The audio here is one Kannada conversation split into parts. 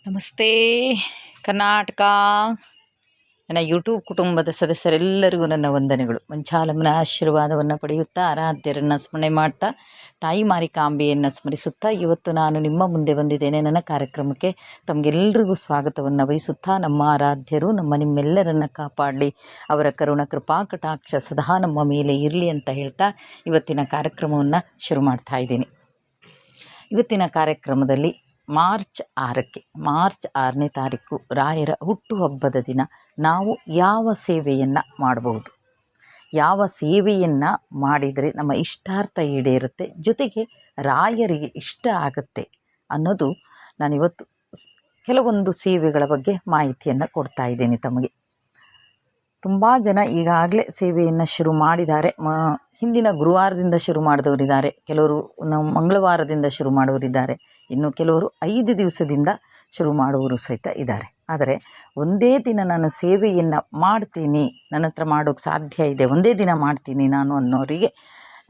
ನಮಸ್ತೆ ಕರ್ನಾಟಕ. ನನ್ನ ಯೂಟ್ಯೂಬ್ ಕುಟುಂಬದ ಸದಸ್ಯರೆಲ್ಲರಿಗೂ ನನ್ನ ವಂದನೆಗಳು. ಮಂಚಾಲಮ್ಮನ ಆಶೀರ್ವಾದವನ್ನು ಪಡೆಯುತ್ತಾ, ಆರಾಧ್ಯರನ್ನು ಸ್ಮರಣೆ ಮಾಡ್ತಾ, ತಾಯಿ ಮಾರಿಕಾಂಬೆಯನ್ನು ಸ್ಮರಿಸುತ್ತಾ ಇವತ್ತು ನಾನು ನಿಮ್ಮ ಮುಂದೆ ಬಂದಿದ್ದೇನೆ. ನನ್ನ ಕಾರ್ಯಕ್ರಮಕ್ಕೆ ತಮಗೆಲ್ಲರಿಗೂ ಸ್ವಾಗತವನ್ನು ವಹಿಸುತ್ತಾ, ನಮ್ಮ ಆರಾಧ್ಯರು ನಿಮ್ಮೆಲ್ಲರನ್ನು ಕಾಪಾಡಲಿ, ಅವರ ಕರುಣ ಕೃಪಾ ಕಟಾಕ್ಷ ಸದಾ ನಮ್ಮ ಮೇಲೆ ಇರಲಿ ಅಂತ ಹೇಳ್ತಾ ಇವತ್ತಿನ ಕಾರ್ಯಕ್ರಮವನ್ನು ಶುರು ಮಾಡ್ತಾ ಇದ್ದೀನಿ. ಇವತ್ತಿನ ಕಾರ್ಯಕ್ರಮದಲ್ಲಿ ಮಾರ್ಚ್ 6ನೇ ತಾರೀಕು ರಾಯರ ಹುಟ್ಟುಹಬ್ಬದ ದಿನ ನಾವು ಯಾವ ಸೇವೆಯನ್ನು ಮಾಡಬಹುದು, ಯಾವ ಸೇವೆಯನ್ನು ಮಾಡಿದರೆ ನಮ್ಮ ಇಷ್ಟಾರ್ಥ ಈಡೇರುತ್ತೆ, ಜೊತೆಗೆ ರಾಯರಿಗೆ ಇಷ್ಟ ಆಗುತ್ತೆ ಅನ್ನೋದು ನಾನಿವತ್ತು ಕೆಲವೊಂದು ಸೇವೆಗಳ ಬಗ್ಗೆ ಮಾಹಿತಿಯನ್ನು ಕೊಡ್ತಾ ಇದ್ದೇನೆ ತಮಗೆ. ತುಂಬ ಜನ ಈಗಾಗಲೇ ಸೇವೆಯನ್ನು ಶುರು ಮಾಡಿದ್ದಾರೆ. ಹಿಂದಿನ ಗುರುವಾರದಿಂದ ಶುರು ಮಾಡಿದವರಿದ್ದಾರೆ, ಕೆಲವರು ಮಂಗಳವಾರದಿಂದ ಶುರು ಮಾಡುವರಿದ್ದಾರೆ, ಇನ್ನು ಕೆಲವರು 5 ದಿವಸದಿಂದ ಶುರು ಮಾಡುವವರು ಸಹಿತ ಇದ್ದಾರೆ. ಆದರೆ ಒಂದೇ ದಿನ ನಾನು ಸೇವೆಯನ್ನು ಮಾಡ್ತೀನಿ, ನನ್ನ ಹತ್ರ ಮಾಡೋಕ್ಕೆ ಸಾಧ್ಯ ಇದೆ, ಒಂದೇ ದಿನ ಮಾಡ್ತೀನಿ ನಾನು ಅನ್ನೋರಿಗೆ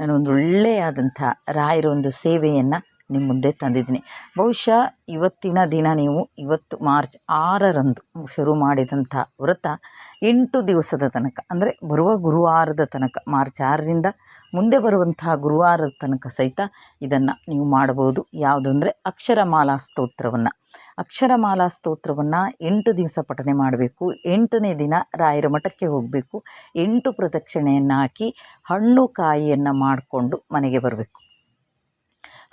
ನಾನೊಂದು ಒಳ್ಳೆಯಾದಂಥ ರಾಯರ ಒಂದು ಸೇವೆಯನ್ನು ನಿಮ್ಮ ಮುಂದೆ ತಂದಿದ್ದೀನಿ. ಬಹುಶಃ ಇವತ್ತಿನ ದಿನ ನೀವು ಇವತ್ತು ಮಾರ್ಚ್ 6ರಂದು ಶುರು ಮಾಡಿದಂಥ ವ್ರತ 8 ದಿವಸದ ತನಕ, ಅಂದರೆ ಬರುವ ಗುರುವಾರದ ತನಕ, ಮಾರ್ಚ್ 6ರಿಂದ ಮುಂದೆ ಬರುವಂತಹ ಗುರುವಾರದ ತನಕ ಸಹಿತ ಇದನ್ನು ನೀವು ಮಾಡಬಹುದು. ಯಾವುದು ಅಂದರೆ ಅಕ್ಷರಮಾಲಾ ಸ್ತೋತ್ರವನ್ನು 8 ದಿವಸ ಪಠನೆ ಮಾಡಬೇಕು. 8ನೇ ದಿನ ರಾಯರ ಮಠಕ್ಕೆ ಹೋಗಬೇಕು. 8 ಪ್ರದಕ್ಷಿಣೆಯನ್ನು ಹಾಕಿ ಹಣ್ಣು ಕಾಯಿಯನ್ನು ಮಾಡಿಕೊಂಡು ಮನೆಗೆ ಬರಬೇಕು.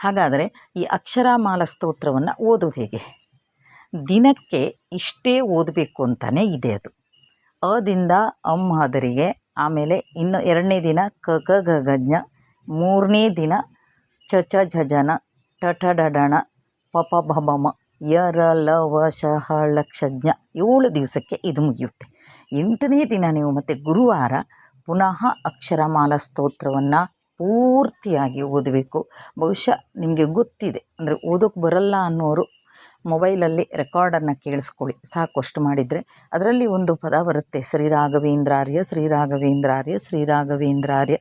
ಹಾಗಾದರೆ ಈ ಅಕ್ಷರಮಾಲಾ ಸ್ತೋತ್ರವನ್ನು ಓದೋದು ಹೇಗೆ? ದಿನಕ್ಕೆ ಇಷ್ಟೇ ಓದಬೇಕು ಅಂತಲೇ ಇದೆ ಅದು. ಅದಿಂದ ಮಾದರಿಗೆ, ಆಮೇಲೆ ಇನ್ನು 2ನೇ ದಿನ ಕ ಗ ಗ ಗಜ್ಞ, 3ನೇ ದಿನ ಚ ಚ ಝಜನ, ಟ ಠ ಡಡಣ, ಪ ಪ ಭ ಭ ಮ, ಯ ರ ಲ ವ ಶ ಹ ಳ ಕ್ಷ ಜ್ಞ. 7 ದಿವಸಕ್ಕೆ ಇದು ಮುಗಿಯುತ್ತೆ. 8ನೇ ದಿನ ನೀವು ಮತ್ತೆ ಗುರುವಾರ ಪುನಃ ಅಕ್ಷರಮಾಲಾ ಸ್ತೋತ್ರವನ್ನು ಪೂರ್ತಿಯಾಗಿ ಓದಬೇಕು. ಬಹುಶಃ ನಿಮಗೆ ಗೊತ್ತಿದೆ, ಅಂದರೆ ಓದೋಕ್ಕೆ ಬರಲ್ಲ ಅನ್ನೋರು ಮೊಬೈಲಲ್ಲಿ ರೆಕಾರ್ಡನ್ನು ಕೇಳಿಸ್ಕೊಳ್ಳಿ, ಸಾಕು. ಅಷ್ಟು ಮಾಡಿದರೆ ಅದರಲ್ಲಿ ಒಂದು ಪದ ಬರುತ್ತೆ, ಶ್ರೀರಾಘವೇಂದ್ರಾರ್ಯ ಶ್ರೀರಾಘವೇಂದ್ರಾರ್ಯ ಶ್ರೀರಾಘವೇಂದ್ರಾರ್ಯ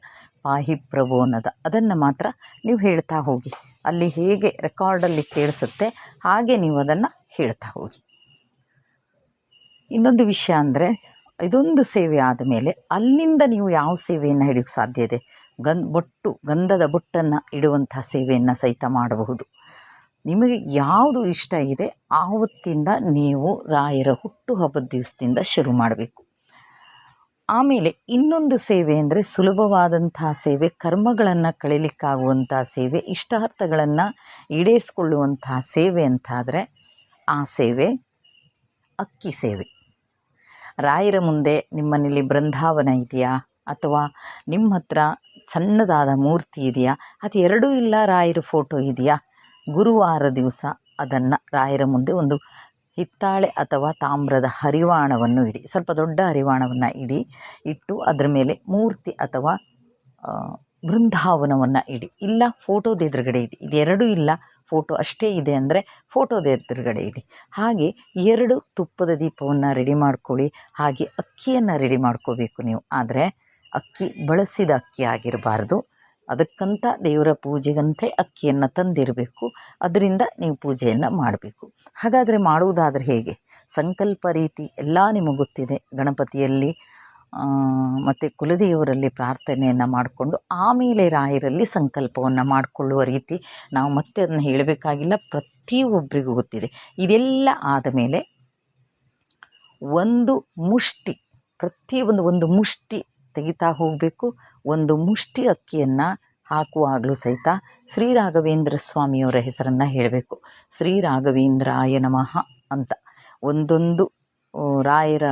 ಪಾಹಿ ಪ್ರಭೋ ಅನ್ನೋದು. ಅದನ್ನು ಮಾತ್ರ ನೀವು ಹೇಳ್ತಾ ಹೋಗಿ. ಅಲ್ಲಿ ಹೇಗೆ ರೆಕಾರ್ಡಲ್ಲಿ ಕೇಳಿಸುತ್ತೆ ಹಾಗೆ ನೀವು ಅದನ್ನು ಹೇಳ್ತಾ ಹೋಗಿ. ಇನ್ನೊಂದು ವಿಷಯ ಅಂದರೆ, ಇದೊಂದು ಸೇವೆ ಆದಮೇಲೆ ಅಲ್ಲಿಂದ ನೀವು ಯಾವ ಸೇವೆಯನ್ನು ಹಿಡಿಯೋಕ್ಕೆ ಸಾಧ್ಯ ಇದೆ? ಗಂಧದ ಬೊಟ್ಟನ್ನು ಇಡುವಂಥ ಸೇವೆಯನ್ನು ಸಹಿತ ಮಾಡಬಹುದು. ನಿಮಗೆ ಯಾವುದು ಇಷ್ಟ ಇದೆ ಆವತ್ತಿಂದ ನೀವು ರಾಯರ ಹುಟ್ಟುಹಬ್ಬದ ದಿವಸದಿಂದ ಶುರು ಮಾಡಬೇಕು. ಆಮೇಲೆ ಇನ್ನೊಂದು ಸೇವೆ ಅಂದರೆ ಸುಲಭವಾದಂತಹ ಸೇವೆ, ಕರ್ಮಗಳನ್ನು ಕಳೀಲಿಕ್ಕಾಗುವಂಥ ಸೇವೆ, ಇಷ್ಟಾರ್ಥಗಳನ್ನು ಈಡೇರಿಸ್ಕೊಳ್ಳುವಂತಹ ಸೇವೆ ಅಂತಾದರೆ ಆ ಸೇವೆ ಅಕ್ಕಿ ಸೇವೆ. ರಾಯರ ಮುಂದೆ ನಿಮ್ಮನೇಲಿ ಬೃಂದಾವನ ಇದೆಯಾ, ಅಥವಾ ನಿಮ್ಮ ಹತ್ರ ಸಣ್ಣದಾದ ಮೂರ್ತಿ ಇದೆಯಾ, ಅದು ಎರಡೂ ಇಲ್ಲ, ರಾಯರ ಫೋಟೋ ಇದೆಯಾ, ಗುರುವಾರ ದಿವಸ ಅದನ್ನು ರಾಯರ ಮುಂದೆ ಒಂದು ಹಿತ್ತಾಳೆ ಅಥವಾ ತಾಮ್ರದ ಹರಿವಾಣವನ್ನು ಇಡಿ, ಸ್ವಲ್ಪ ದೊಡ್ಡ ಹರಿವಾಣವನ್ನು ಇಟ್ಟು ಅದರ ಮೇಲೆ ಮೂರ್ತಿ ಅಥವಾ ಬೃಂದಾವನವನ್ನು ಇಡಿ, ಇಲ್ಲ ಫೋಟೋದ ಎದುರುಗಡೆ ಇಡಿ. ಇದೆರಡೂ ಇಲ್ಲ, ಫೋಟೋ ಅಷ್ಟೇ ಇದೆ ಅಂದರೆ ಫೋಟೋದ ಎದುರುಗಡೆ ಇಡಿ. ಹಾಗೆ 2 ತುಪ್ಪದ ದೀಪವನ್ನು ರೆಡಿ ಮಾಡ್ಕೊಳ್ಳಿ. ಹಾಗೆ ಅಕ್ಕಿಯನ್ನು ರೆಡಿ ಮಾಡ್ಕೋಬೇಕು ನೀವು. ಆದರೆ ಅಕ್ಕಿ ಬಳಸಿದ ಅಕ್ಕಿ ಆಗಿರಬಾರ್ದು, ಅದಕ್ಕಂತ ದೇವರ ಪೂಜೆಗಂತೆ ಅಕ್ಕಿಯನ್ನು ತಂದಿರಬೇಕು. ಅದರಿಂದ ನೀವು ಪೂಜೆಯನ್ನು ಮಾಡಬೇಕು. ಹಾಗಾದರೆ ಮಾಡುವುದಾದರೆ ಹೇಗೆ? ಸಂಕಲ್ಪ ರೀತಿ ಎಲ್ಲ ನಿಮಗೆ ಗೊತ್ತಿದೆ. ಗಣಪತಿಯಲ್ಲಿ ಮತ್ತು ಕುಲದೇವರಲ್ಲಿ ಪ್ರಾರ್ಥನೆಯನ್ನು ಮಾಡಿಕೊಂಡು ಆಮೇಲೆ ರಾಯರಲ್ಲಿ ಸಂಕಲ್ಪವನ್ನು ಮಾಡಿಕೊಳ್ಳುವ ರೀತಿ ನಾವು ಮತ್ತೆ ಅದನ್ನು ಹೇಳಬೇಕಾಗಿಲ್ಲ, ಪ್ರತಿಯೊಬ್ಬರಿಗೂ ಗೊತ್ತಿದೆ. ಇದೆಲ್ಲ ಆದ ಮೇಲೆ ಒಂದು ಮುಷ್ಟಿ, ಒಂದು ಮುಷ್ಟಿ ತೆಗಿತಾ ಹೋಗಬೇಕು. ಒಂದು ಮುಷ್ಟಿ ಅಕ್ಕಿಯನ್ನು ಹಾಕುವಾಗಲೂ ಸಹಿತ ಶ್ರೀ ರಾಘವೇಂದ್ರ ಸ್ವಾಮಿಯವರ ಹೆಸರನ್ನು ಹೇಳಬೇಕು. ಶ್ರೀ ರಾಘವೇಂದ್ರಾಯ ನಮಃ ಅಂತ ಒಂದೊಂದು ರಾಯರ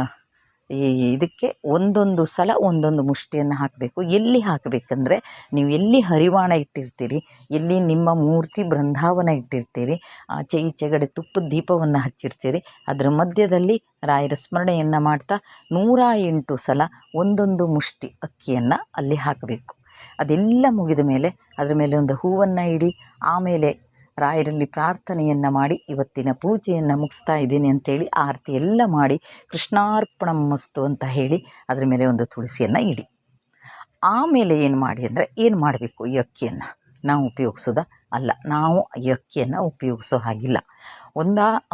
ಇದಕ್ಕೆ ಒಂದೊಂದು ಸಲ ಒಂದೊಂದು ಮುಷ್ಟಿಯನ್ನು ಹಾಕಬೇಕು. ಎಲ್ಲಿ ಹಾಕಬೇಕಂದ್ರೆ, ನೀವು ಎಲ್ಲಿ ಹರಿವಾಣ ಇಟ್ಟಿರ್ತೀರಿ, ಎಲ್ಲಿ ನಿಮ್ಮ ಮೂರ್ತಿ ಬೃಂದಾವನ ಇಟ್ಟಿರ್ತೀರಿ, ಆಚೆ ಈಚೆಗಡೆ ತುಪ್ಪದ ದೀಪವನ್ನು ಹಚ್ಚಿರ್ತೀರಿ, ಅದರ ಮಧ್ಯದಲ್ಲಿ ರಾಯರ ಸ್ಮರಣೆಯನ್ನು ಮಾಡ್ತಾ 108 ಸಲ ಒಂದೊಂದು ಮುಷ್ಟಿ ಅಕ್ಕಿಯನ್ನು ಅಲ್ಲಿ ಹಾಕಬೇಕು. ಅದೆಲ್ಲ ಮುಗಿದ ಮೇಲೆ ಅದರ ಮೇಲೆ ಒಂದು ಹೂವನ್ನು ಇಡಿ. ಆಮೇಲೆ ರಾಯರಲ್ಲಿ ಪ್ರಾರ್ಥನೆಯನ್ನು ಮಾಡಿ ಇವತ್ತಿನ ಪೂಜೆಯನ್ನು ಮುಗಿಸ್ತಾ ಇದ್ದೀನಿ ಅಂತೇಳಿ ಆರತಿ ಎಲ್ಲ ಮಾಡಿ ಕೃಷ್ಣಾರ್ಪಣಮಸ್ತು ಅಂತ ಹೇಳಿ ಅದರ ಮೇಲೆ ಒಂದು ತುಳಸಿಯನ್ನು ಇಡಿ. ಆಮೇಲೆ ಏನು ಮಾಡಿ ಅಂದರೆ, ಏನು ಮಾಡಬೇಕು, ಈ ಅಕ್ಕಿಯನ್ನು ನಾವು ಉಪಯೋಗಿಸೋದ ಅಲ್ಲ, ನಾವು ಈ ಅಕ್ಕಿಯನ್ನು ಉಪಯೋಗಿಸೋ ಹಾಗಿಲ್ಲ.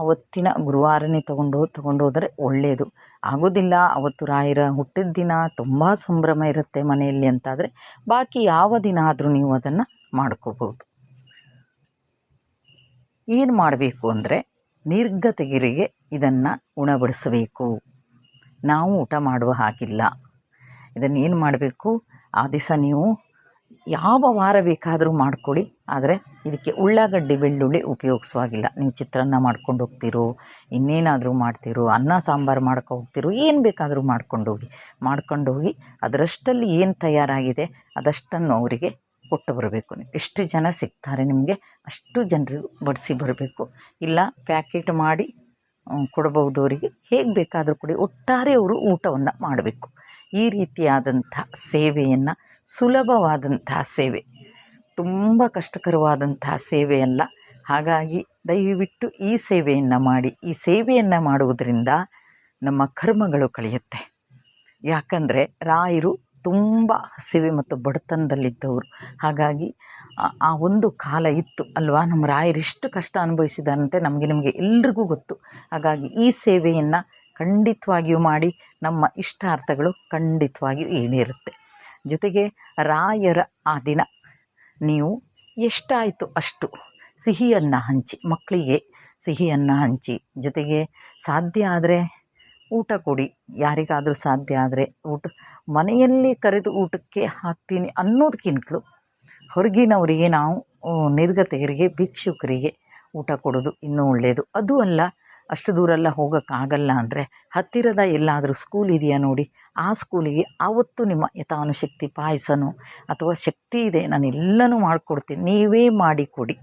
ಅವತ್ತಿನ ಗುರುವಾರನೇ ತಗೊಂಡೋದರೆ ಒಳ್ಳೆಯದು. ಆಗೋದಿಲ್ಲ, ಅವತ್ತು ರಾಯರ ಹುಟ್ಟಿದ ದಿನ ತುಂಬ ಸಂಭ್ರಮ ಇರುತ್ತೆ ಮನೆಯಲ್ಲಿ ಅಂತಾದರೆ ಬಾಕಿ ಯಾವ ದಿನ ಆದರೂ ನೀವು ಅದನ್ನು ಮಾಡ್ಕೋಬೋದು. ಏನು ಮಾಡಬೇಕು ಅಂದರೆ ನಿರ್ಗತಿಕರಿಗೆ ಇದನ್ನು ಉಣಬಡಿಸಬೇಕು. ನಾವು ಊಟ ಮಾಡುವ ಹಾಗಿಲ್ಲ. ಇದನ್ನೇನು ಮಾಡಬೇಕು, ಆ ದಿವಸ ನೀವು ಯಾವ ವಾರ ಬೇಕಾದರೂ ಮಾಡ್ಕೊಳ್ಳಿ, ಆದರೆ ಇದಕ್ಕೆ ಉಳ್ಳಾಗಡ್ಡಿ ಬೆಳ್ಳುಳ್ಳಿ ಉಪಯೋಗಿಸುವಾಗಿಲ್ಲ. ನೀವು ಚಿತ್ರಾನ್ನ ಮಾಡ್ಕೊಂಡು ಹೋಗ್ತಿರೋ, ಇನ್ನೇನಾದರೂ ಮಾಡ್ತಿರೋ, ಅನ್ನ ಸಾಂಬಾರು ಮಾಡ್ಕೊ ಹೋಗ್ತಿರೋ, ಏನು ಬೇಕಾದರೂ ಮಾಡ್ಕೊಂಡೋಗಿ ಅದರಷ್ಟಲ್ಲಿ ಏನು ತಯಾರಾಗಿದೆ ಅದಷ್ಟನ್ನು ಅವರಿಗೆ ಕೊಟ್ಟು ಬರಬೇಕು. ನೀವು ಎಷ್ಟು ಜನ ಸಿಗ್ತಾರೆ ನಿಮಗೆ ಅಷ್ಟು ಜನರಿಗೂ ಬಡಿಸಿ ಬರಬೇಕು. ಇಲ್ಲ ಪ್ಯಾಕೆಟ್ ಮಾಡಿ ಕೊಡಬಹುದು, ಅವರಿಗೆ ಹೇಗೆ ಬೇಕಾದರೂ ಕೊಡಿ, ಒಟ್ಟಾರೆ ಅವರು ಊಟವನ್ನು ಮಾಡಬೇಕು. ಈ ರೀತಿಯಾದಂಥ ಸೇವೆಯನ್ನು, ಸುಲಭವಾದಂತಹ ಸೇವೆ, ತುಂಬ ಕಷ್ಟಕರವಾದಂತಹ ಸೇವೆಯಲ್ಲ. ಹಾಗಾಗಿ ದಯವಿಟ್ಟು ಈ ಸೇವೆಯನ್ನು ಮಾಡಿ. ಈ ಸೇವೆಯನ್ನು ಮಾಡುವುದರಿಂದ ನಮ್ಮ ಕರ್ಮಗಳು ಕಳೆಯುತ್ತೆ. ಯಾಕಂದರೆ ರಾಯರು ತುಂಬ ಹಸಿವೆ ಮತ್ತು ಬಡತನದಲ್ಲಿದ್ದವರು. ಹಾಗಾಗಿ ಆ ಒಂದು ಕಾಲ ಇತ್ತು ಅಲ್ವಾ, ನಮ್ಮ ರಾಯರು ಎಷ್ಟು ಕಷ್ಟ ಅನುಭವಿಸಿದಾರಂತೆ ನಿಮಗೆ ಎಲ್ರಿಗೂ ಗೊತ್ತು. ಹಾಗಾಗಿ ಈ ಸೇವೆಯನ್ನು ಖಂಡಿತವಾಗಿಯೂ ಮಾಡಿ, ನಮ್ಮ ಇಷ್ಟಾರ್ಥಗಳು ಖಂಡಿತವಾಗಿಯೂ ಈಡೇರುತ್ತೆ. ಜೊತೆಗೆ ರಾಯರ ಆ ದಿನ ನೀವು ಎಷ್ಟಾಯಿತು ಅಷ್ಟು ಸಿಹಿಯನ್ನು ಹಂಚಿ, ಮಕ್ಕಳಿಗೆ ಸಿಹಿಯನ್ನು ಹಂಚಿ, ಜೊತೆಗೆ ಸಾಧ್ಯ ಆದರೆ ಊಟ ಕೊಡಿ. ಯಾರಿಗಾದರೂ ಸಾಧ್ಯ ಆದರೆ ಮನೆಯಲ್ಲಿ ಕರೆದು ಊಟಕ್ಕೆ ಹಾಕ್ತೀನಿ ಅನ್ನೋದಕ್ಕಿಂತಲೂ ಹೊರಗಿನವರಿಗೆ, ನಾವು ನಿರ್ಗತಿಕರಿಗೆ, ಭಿಕ್ಷುಕರಿಗೆ ಊಟ ಕೊಡೋದು ಇನ್ನೂ ಒಳ್ಳೆಯದು. ಅದು ಅಲ್ಲ, ಅಷ್ಟು ದೂರ ಎಲ್ಲ ಹೋಗೋಕ್ಕಾಗಲ್ಲ ಅಂದರೆ ಹತ್ತಿರದ ಎಲ್ಲಾದರೂ ಸ್ಕೂಲ್ ಇದೆಯಾ ನೋಡಿ, ಆ ಸ್ಕೂಲಿಗೆ ಆವತ್ತು ನಿಮ್ಮ ಯಥಾನುಶಕ್ತಿ ಪಾಯಸನೋ ಅಥವಾ ಶಕ್ತಿ ಇದೆ ನಾನೆಲ್ಲನೂ ಮಾಡಿಕೊಡ್ತೀನಿ, ನೀವೇ ಮಾಡಿಕೊಡಿ.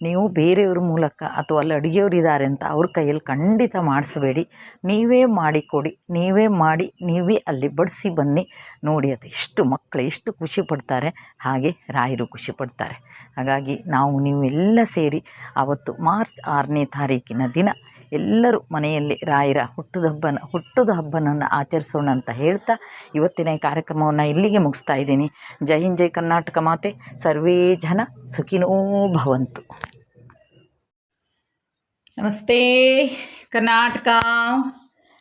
ನೀವು ಬೇರೆಯವ್ರ ಮೂಲಕ ಅಥವಾ ಅಲ್ಲಿ ಅಡುಗೆಯವರಿದ್ದಾರೆ ಅಂತ ಅವ್ರ ಕೈಯಲ್ಲಿ ಖಂಡಿತ ಮಾಡಿಸಬೇಡಿ. ನೀವೇ ಮಾಡಿಕೊಡಿ, ನೀವೇ ಮಾಡಿ, ನೀವೇ ಅಲ್ಲಿ ಬಡಿಸಿ ಬನ್ನಿ. ನೋಡಿ ಅದು ಎಷ್ಟು ಮಕ್ಕಳು ಎಷ್ಟು ಖುಷಿ ಪಡ್ತಾರೆ, ಹಾಗೆ ರಾಯರು ಖುಷಿ ಪಡ್ತಾರೆ. ಹಾಗಾಗಿ ನೀವು ಎಲ್ಲ ಸೇರಿ ಆವತ್ತು ಮಾರ್ಚ್ 6ನೇ ತಾರೀಕಿನ ದಿನ ಎಲ್ಲರೂ ಮನೆಯಲ್ಲಿ ರಾಯರ ಹುಟ್ಟದ ಹಬ್ಬನನ್ನು ಆಚರಿಸೋಣ ಅಂತ ಹೇಳ್ತಾ ಇವತ್ತಿನ ಕಾರ್ಯಕ್ರಮವನ್ನು ಇಲ್ಲಿಗೆ ಮುಗಿಸ್ತಾ ಇದ್ದೀನಿ. ಜೈ ಹಿಂದ್, ಜೈ ಕರ್ನಾಟಕ ಮಾತೆ. ಸರ್ವೇ ಜನ ಸುಖಿನೋ ಭವಂತು. ನಮಸ್ತೆ ಕರ್ನಾಟಕ.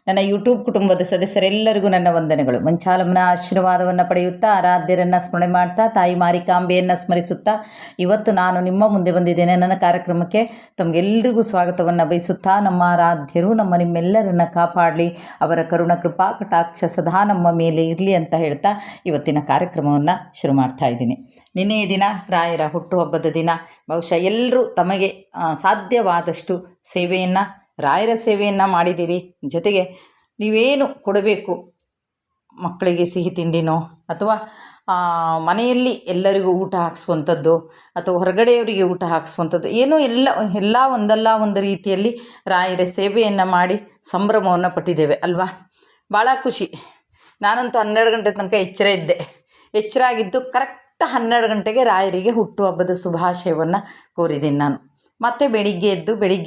ನನ್ನ ಯೂಟ್ಯೂಬ್ ಕುಟುಂಬದ ಸದಸ್ಯರೆಲ್ಲರಿಗೂ ನನ್ನ ವಂದನೆಗಳು. ಮಂಚಾಲಮ್ಮನ ಆಶೀರ್ವಾದವನ್ನು ಪಡೆಯುತ್ತಾ, ಆರಾಧ್ಯರನ್ನು ಸ್ಮರಣೆ ಮಾಡ್ತಾ, ತಾಯಿ ಮಾರಿಕಾಂಬೆಯನ್ನು ಸ್ಮರಿಸುತ್ತಾ ಇವತ್ತು ನಾನು ನಿಮ್ಮ ಮುಂದೆ ಬಂದಿದ್ದೇನೆ. ನನ್ನ ಕಾರ್ಯಕ್ರಮಕ್ಕೆ ತಮಗೆಲ್ಲರಿಗೂ ಸ್ವಾಗತವನ್ನು ಬಯಸುತ್ತಾ, ನಮ್ಮ ಆರಾಧ್ಯರು ನಿಮ್ಮೆಲ್ಲರನ್ನು ಕಾಪಾಡಲಿ, ಅವರ ಕರುಣ ಕೃಪಾ ಕಟಾಕ್ಷ ಸದಾ ನಮ್ಮ ಮೇಲೆ ಇರಲಿ ಅಂತ ಹೇಳ್ತಾ ಇವತ್ತಿನ ಕಾರ್ಯಕ್ರಮವನ್ನು ಶುರು ಮಾಡ್ತಾ ಇದ್ದೀನಿ. ನಿನ್ನೆಯ ದಿನ ರಾಯರ ಹುಟ್ಟುಹಬ್ಬದ ದಿನ. ಬಹುಶಃ ಎಲ್ಲರೂ ತಮಗೆ ಸಾಧ್ಯವಾದಷ್ಟು ರಾಯರ ಸೇವೆಯನ್ನು ಮಾಡಿದ್ದೀರಿ. ಜೊತೆಗೆ ನೀವೇನು ಕೊಡಬೇಕು, ಮಕ್ಕಳಿಗೆ ಸಿಹಿ ತಿಂಡಿನೋ ಅಥವಾ ಮನೆಯಲ್ಲಿ ಎಲ್ಲರಿಗೂ ಊಟ ಹಾಕ್ಸುವಂಥದ್ದು ಅಥವಾ ಹೊರಗಡೆಯವರಿಗೆ ಊಟ ಹಾಕ್ಸುವಂಥದ್ದು, ಏನೋ ಎಲ್ಲ ಒಂದಲ್ಲ ಒಂದು ರೀತಿಯಲ್ಲಿ ರಾಯರ ಸೇವೆಯನ್ನು ಮಾಡಿ ಸಂಭ್ರಮವನ್ನು ಪಟ್ಟಿದ್ದೇವೆ ಅಲ್ವಾ. ಭಾಳ ಖುಷಿ. ನಾನಂತೂ 12 ಗಂಟೆ ತನಕ ಎಚ್ಚರ ಆಗಿದ್ದು ಕರೆಕ್ಟ್ 12 ಗಂಟೆಗೆ ರಾಯರಿಗೆ ಹುಟ್ಟುಹಬ್ಬದ ಶುಭಾಶಯವನ್ನು ಕೋರಿದ್ದೀನಿ ನಾನು. ಮತ್ತು ಬೆಳಿಗ್ಗೆ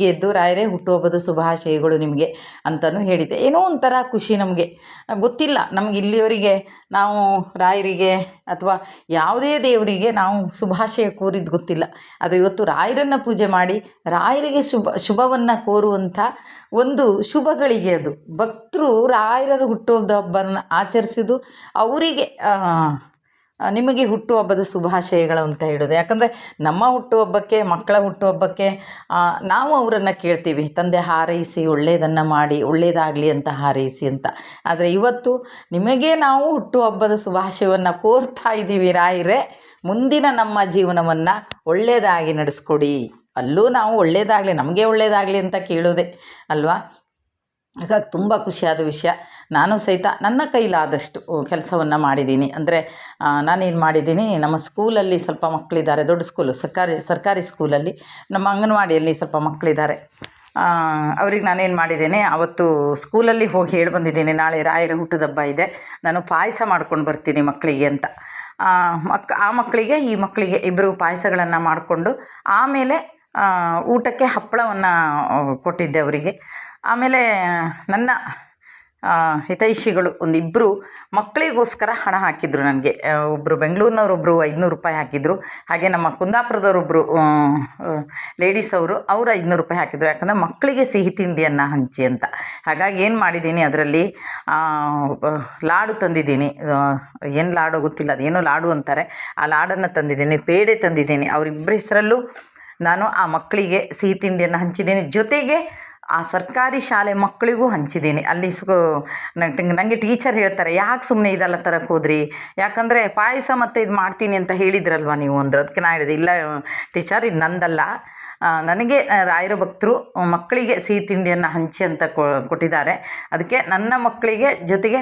ಎದ್ದು ರಾಯರೇ ಹುಟ್ಟುಹಬ್ಬದ ಶುಭಾಶಯಗಳು ನಿಮಗೆ ಅಂತಲೂ ಹೇಳಿದ್ದೆ. ಏನೋ ಒಂಥರ ಖುಷಿ. ನಮಗೆ ಗೊತ್ತಿಲ್ಲ, ನಮಗೆ ಇಲ್ಲಿಯವರಿಗೆ ನಾವು ರಾಯರಿಗೆ ಅಥವಾ ಯಾವುದೇ ದೇವರಿಗೆ ನಾವು ಶುಭಾಶಯ ಕೋರಿದ್ದು ಗೊತ್ತಿಲ್ಲ. ಆದರೆ ಇವತ್ತು ರಾಯರನ್ನು ಪೂಜೆ ಮಾಡಿ ರಾಯರಿಗೆ ಶುಭವನ್ನು ಕೋರುವಂಥ ಒಂದು ಶುಭಗಳಿಗೆ ಅದು ಭಕ್ತರು ರಾಯರದ ಹುಟ್ಟುಹಬ್ಬದ ಹಬ್ಬವನ್ನು ಆಚರಿಸಿದ್ದು ಅವರಿಗೆ ನಿಮಗೆ ಹುಟ್ಟುಹಬ್ಬದ ಶುಭಾಶಯಗಳು ಅಂತ ಹೇಳೋದು. ಯಾಕಂದರೆ ನಮ್ಮ ಹುಟ್ಟುಹಬ್ಬಕ್ಕೆ, ಮಕ್ಕಳ ಹುಟ್ಟುಹಬ್ಬಕ್ಕೆ ನಾವು ಅವರನ್ನು ಕೇಳ್ತೀವಿ, ತಂದೆ ಹಾರೈಸಿ ಒಳ್ಳೆಯದನ್ನು ಮಾಡಿ ಒಳ್ಳೆಯದಾಗಲಿ ಅಂತ ಹಾರೈಸಿ ಅಂತ. ಆದರೆ ಇವತ್ತು ನಿಮಗೆ ನಾವು ಹುಟ್ಟುಹಬ್ಬದ ಶುಭಾಶಯವನ್ನು ಕೋರ್ತಾ ಇದ್ದೀವಿ. ರಾಯರೇ ಮುಂದಿನ ನಮ್ಮ ಜೀವನವನ್ನು ಒಳ್ಳೆಯದಾಗಿ ನಡೆಸ್ಕೊಡಿ. ಅಲ್ಲೂ ನಾವು ಒಳ್ಳೆಯದಾಗಲಿ, ನಮಗೆ ಒಳ್ಳೆಯದಾಗಲಿ ಅಂತ ಕೇಳೋದೆ ಅಲ್ವಾ. ಹಾಗಾಗಿ ತುಂಬ ಖುಷಿಯಾದ ವಿಷಯ. ನಾನು ಸಹಿತ ನನ್ನ ಕೈಲಾದಷ್ಟು ಕೆಲಸವನ್ನು ಮಾಡಿದ್ದೀನಿ. ಅಂದರೆ ನಾನೇನು ಮಾಡಿದ್ದೀನಿ, ನಮ್ಮ ಸ್ಕೂಲಲ್ಲಿ ಸ್ವಲ್ಪ ಮಕ್ಕಳಿದ್ದಾರೆ, ದೊಡ್ಡ ಸ್ಕೂಲು, ಸರ್ಕಾರಿ ಸ್ಕೂಲಲ್ಲಿ, ನಮ್ಮ ಅಂಗನವಾಡಿಯಲ್ಲಿ ಸ್ವಲ್ಪ ಮಕ್ಕಳಿದ್ದಾರೆ. ಅವ್ರಿಗೆ ನಾನೇನು ಮಾಡಿದ್ದೇನೆ, ಅವತ್ತು ಸ್ಕೂಲಲ್ಲಿ ಹೋಗಿ ಹೇಳಿ ಬಂದಿದ್ದೀನಿ, ನಾಳೆ ರಾಯರ ಹುಟ್ಟುಹಬ್ಬ ಇದೆ, ನಾನು ಪಾಯಸ ಮಾಡ್ಕೊಂಡು ಬರ್ತೀನಿ ಮಕ್ಕಳಿಗೆ ಅಂತ. ಆ ಮಕ್ಕಳಿಗೆ ಈ ಮಕ್ಕಳಿಗೆ ಇಬ್ಬರು ಪಾಯಸಗಳನ್ನು ಮಾಡಿಕೊಂಡು ಆಮೇಲೆ ಊಟಕ್ಕೆ ಹಪ್ಪಳವನ್ನು ಕೊಟ್ಟಿದ್ದೆ ಅವರಿಗೆ. ಆಮೇಲೆ ನನ್ನ ಹಿತೈಷಿಗಳು ಒಂದಿಬ್ಬರು ಮಕ್ಕಳಿಗೋಸ್ಕರ ಹಣ ಹಾಕಿದ್ರು ನನಗೆ. ಒಬ್ಬರು ಬೆಂಗಳೂರಿನವ್ರೊಬ್ಬರು 500 ರೂಪಾಯಿ ಹಾಕಿದ್ರು. ಹಾಗೆ ನಮ್ಮ ಕುಂದಾಪುರದವರೊಬ್ಬರು ಲೇಡೀಸ್ ಅವರು 500 ರೂಪಾಯಿ ಹಾಕಿದ್ರು. ಯಾಕಂದರೆ ಮಕ್ಕಳಿಗೆ ಸಿಹಿ ತಿಂಡಿಯನ್ನು ಹಂಚಿ ಅಂತ. ಹಾಗಾಗಿ ಏನು ಮಾಡಿದ್ದೀನಿ, ಅದರಲ್ಲಿ ಲಾಡು ತಂದಿದ್ದೀನಿ. ಏನು ಲಾಡು ಗೊತ್ತಿಲ್ಲ, ಅದೇನೋ ಲಾಡು ಅಂತಾರೆ. ಆ ಲಾಡನ್ನು ತಂದಿದ್ದೀನಿ, ಪೇಡೆ ತಂದಿದ್ದೀನಿ. ಅವರಿಬ್ಬರ ಹೆಸರಲ್ಲೂ ನಾನು ಆ ಮಕ್ಕಳಿಗೆ ಸಿಹಿ ತಿಂಡಿಯನ್ನು ಹಂಚಿದ್ದೀನಿ. ಜೊತೆಗೆ ಆ ಸರ್ಕಾರಿ ಶಾಲೆ ಮಕ್ಕಳಿಗೂ ಹಂಚಿದ್ದೀನಿ. ಅಲ್ಲಿ ನನಗೆ ಟೀಚರ್ ಹೇಳ್ತಾರೆ, ಯಾಕೆ ಸುಮ್ಮನೆ ಇದೆಲ್ಲ ತರಕ್ಕೆ ಹೋದ್ರಿ, ಯಾಕಂದರೆ ಪಾಯಸ ಮತ್ತು ಇದು ಮಾಡ್ತೀನಿ ಅಂತ ಹೇಳಿದ್ರಲ್ವ ನೀವು ಅಂದರು. ಅದಕ್ಕೆ ನಾನು ಹೇಳಿದೆ, ಇಲ್ಲ ಟೀಚರ್, ಇದು ನಂದಲ್ಲ, ನನಗೆ ರಾಯರ ಭಕ್ತರು ಮಕ್ಕಳಿಗೆ ಸಿಹಿ ತಿಂಡಿಯನ್ನು ಹಂಚಿ ಅಂತ ಕೊಟ್ಟಿದ್ದಾರೆ. ಅದಕ್ಕೆ ನನ್ನ ಮಕ್ಕಳಿಗೆ ಜೊತೆಗೆ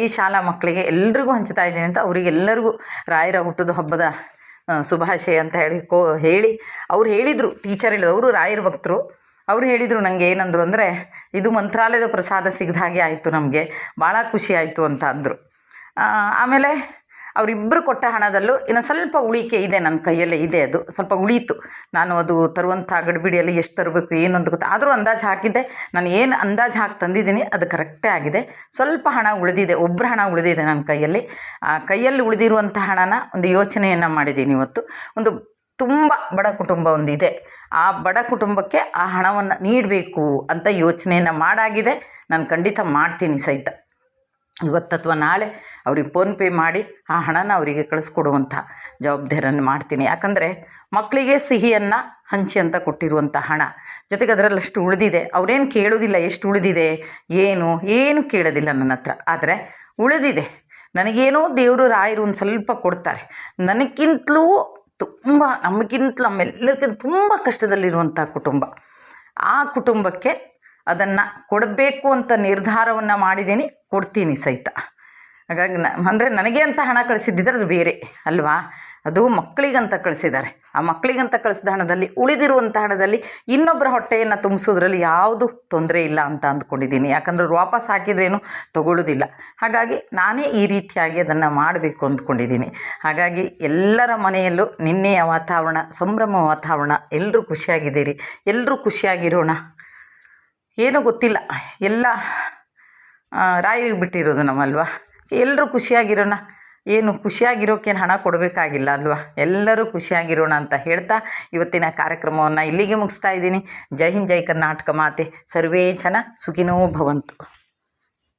ಈ ಶಾಲಾ ಮಕ್ಕಳಿಗೆ ಎಲ್ರಿಗೂ ಹಂಚ್ತಾ ಇದ್ದೀನಿ ಅಂತ ಅವರಿಗೆಲ್ಲರಿಗೂ ರಾಯರ ಹುಟ್ಟುದ ಹಬ್ಬದ ಶುಭಾಶಯ ಅಂತ ಹೇಳಿ ಅವ್ರು ಹೇಳಿದರು. ಟೀಚರ್ ಹೇಳಿದ್ರು, ಅವರು ರಾಯರ ಭಕ್ತರು. ಅವರು ಹೇಳಿದರು ನನಗೆ ಏನಂದರು ಅಂದರೆ, ಇದು ಮಂತ್ರಾಲಯದ ಪ್ರಸಾದ ಸಿಗದ ಹಾಗೆ ಆಯಿತು, ನಮಗೆ ಭಾಳ ಖುಷಿ ಆಯಿತು ಅಂತ ಅಂದರು. ಆಮೇಲೆ ಅವರಿಬ್ಬರು ಕೊಟ್ಟ ಹಣದಲ್ಲೂ ಇನ್ನು ಸ್ವಲ್ಪ ಉಳಿಕೆ ಇದೆ, ನನ್ನ ಕೈಯಲ್ಲೇ ಇದೆ. ಅದು ಸ್ವಲ್ಪ ಉಳೀತು. ನಾನು ಅದು ತರುವಂಥ ಗಡಿಬಿಡಿಯಲ್ಲಿ ಎಷ್ಟು ತರಬೇಕು ಏನು ಅಂತ ಗೊತ್ತು. ಆದರೂ ಅಂದಾಜು ಹಾಕಿದ್ದೆ. ನಾನು ಏನು ಅಂದಾಜು ಹಾಕಿ ತಂದಿದ್ದೀನಿ ಅದು ಕರೆಕ್ಟೇ ಆಗಿದೆ. ಸ್ವಲ್ಪ ಹಣ ಉಳಿದಿದೆ, ಒಬ್ಬರ ಹಣ ಉಳಿದಿದೆ ನನ್ನ ಕೈಯಲ್ಲಿ. ಆ ಕೈಯಲ್ಲಿ ಉಳಿದಿರುವಂಥ ಹಣನ ಒಂದು ಯೋಚನೆಯನ್ನು ಮಾಡಿದ್ದೀನಿ ಇವತ್ತು. ಒಂದು ತುಂಬ ಬಡ ಕುಟುಂಬ ಒಂದಿದೆ, ಆ ಬಡ ಕುಟುಂಬಕ್ಕೆ ಆ ಹಣವನ್ನು ನೀಡಬೇಕು ಅಂತ ಯೋಚನೆಯನ್ನು ಮಾಡಾಗಿದೆ. ನಾನು ಖಂಡಿತ ಮಾಡ್ತೀನಿ ಸಹಿತ. ಇವತ್ತು ಅಥವಾ ನಾಳೆ ಅವ್ರಿಗೆ ಫೋನ್ಪೇ ಮಾಡಿ ಆ ಹಣನ ಅವರಿಗೆ ಕಳಿಸ್ಕೊಡುವಂಥ ಜವಾಬ್ದಾರಿಯನ್ನು ಮಾಡ್ತೀನಿ. ಯಾಕಂದರೆ ಮಕ್ಕಳಿಗೆ ಸಿಹಿಯನ್ನು ಹಂಚಿ ಅಂತ ಕೊಟ್ಟಿರುವಂಥ ಹಣ, ಜೊತೆಗೆ ಅದರಲ್ಲಷ್ಟು ಉಳಿದಿದೆ. ಅವರೇನು ಕೇಳೋದಿಲ್ಲ ಎಷ್ಟು ಉಳಿದಿದೆ ಏನು ಕೇಳೋದಿಲ್ಲ ನನ್ನ ಹತ್ರ. ಆದರೆ ಉಳಿದಿದೆ. ನನಗೇನೋ ದೇವರು ರಾಯರು ಒಂದು ಸ್ವಲ್ಪ ಕೊಡ್ತಾರೆ. ನಮಗಿಂತಲೂ ನಮಗೆಲ್ಲರಿಗಿಂತ ತುಂಬ ಕಷ್ಟದಲ್ಲಿರುವಂಥ ಕುಟುಂಬ. ಆ ಕುಟುಂಬಕ್ಕೆ ಅದನ್ನು ಕೊಡಬೇಕು ಅಂತ ನಿರ್ಧಾರವನ್ನು ಮಾಡಿದ್ದೀನಿ, ಕೊಡ್ತೀನಿ ಸಹಿತ. ಹಾಗಾಗಿ ಅಂದರೆ ನನಗೆ ಅಂತ ಹಣ ಕಳಿಸಿದ್ದಿದ್ರೆ ಅದು ಬೇರೆ ಅಲ್ವಾ, ಅದು ಮಕ್ಕಳಿಗಂತ ಕಳಿಸಿದ್ದಾರೆ. ಆ ಮಕ್ಕಳಿಗಂತ ಕಳಿಸಿದ ಹಣದಲ್ಲಿ, ಉಳಿದಿರುವಂಥ ಹಣದಲ್ಲಿ ಇನ್ನೊಬ್ಬರ ಹೊಟ್ಟೆಯನ್ನು ತುಂಬಿಸೋದ್ರಲ್ಲಿ ಯಾವುದು ತೊಂದರೆ ಇಲ್ಲ ಅಂತ ಅಂದ್ಕೊಂಡಿದ್ದೀನಿ. ಯಾಕಂದರೆ ಅವ್ರು ವಾಪಸ್ ಹಾಕಿದ್ರೇನು ತಗೊಳ್ಳೋದಿಲ್ಲ. ಹಾಗಾಗಿ ನಾನೇ ಈ ರೀತಿಯಾಗಿ ಅದನ್ನು ಮಾಡಬೇಕು ಅಂದ್ಕೊಂಡಿದ್ದೀನಿ. ಹಾಗಾಗಿ ಎಲ್ಲರ ಮನೆಯಲ್ಲೂ ನಿನ್ನೆಯ ವಾತಾವರಣ ಸಂಭ್ರಮ ವಾತಾವರಣ. ಎಲ್ಲರೂ ಖುಷಿಯಾಗಿದ್ದೀರಿ, ಎಲ್ಲರೂ ಖುಷಿಯಾಗಿರೋಣ. ಏನೂ ಗೊತ್ತಿಲ್ಲ, ಎಲ್ಲ ರಾಯಿಗೆ ಬಿಟ್ಟಿರೋದು ನಮ್ಮಲ್ವಾ. ಎಲ್ಲರೂ ಖುಷಿಯಾಗಿರೋಣ. ಏನು ಖುಷಿಯಾಗಿರೋಕ್ಕೇನು ಹಣ ಕೊಡಬೇಕಾಗಿಲ್ಲ ಅಲ್ವಾ. ಎಲ್ಲರೂ ಖುಷಿಯಾಗಿರೋಣ ಅಂತ ಹೇಳ್ತಾ ಇವತ್ತಿನ ಕಾರ್ಯಕ್ರಮವನ್ನು ಇಲ್ಲಿಗೆ ಮುಗಿಸ್ತಾ ಇದ್ದೀನಿ. ಜೈ ಹಿಂದ್, ಜೈ ಕರ್ನಾಟಕ ಮಾತೆ. ಸರ್ವೇ ಜನ ಸುಖಿನೋ ಭವಂತು.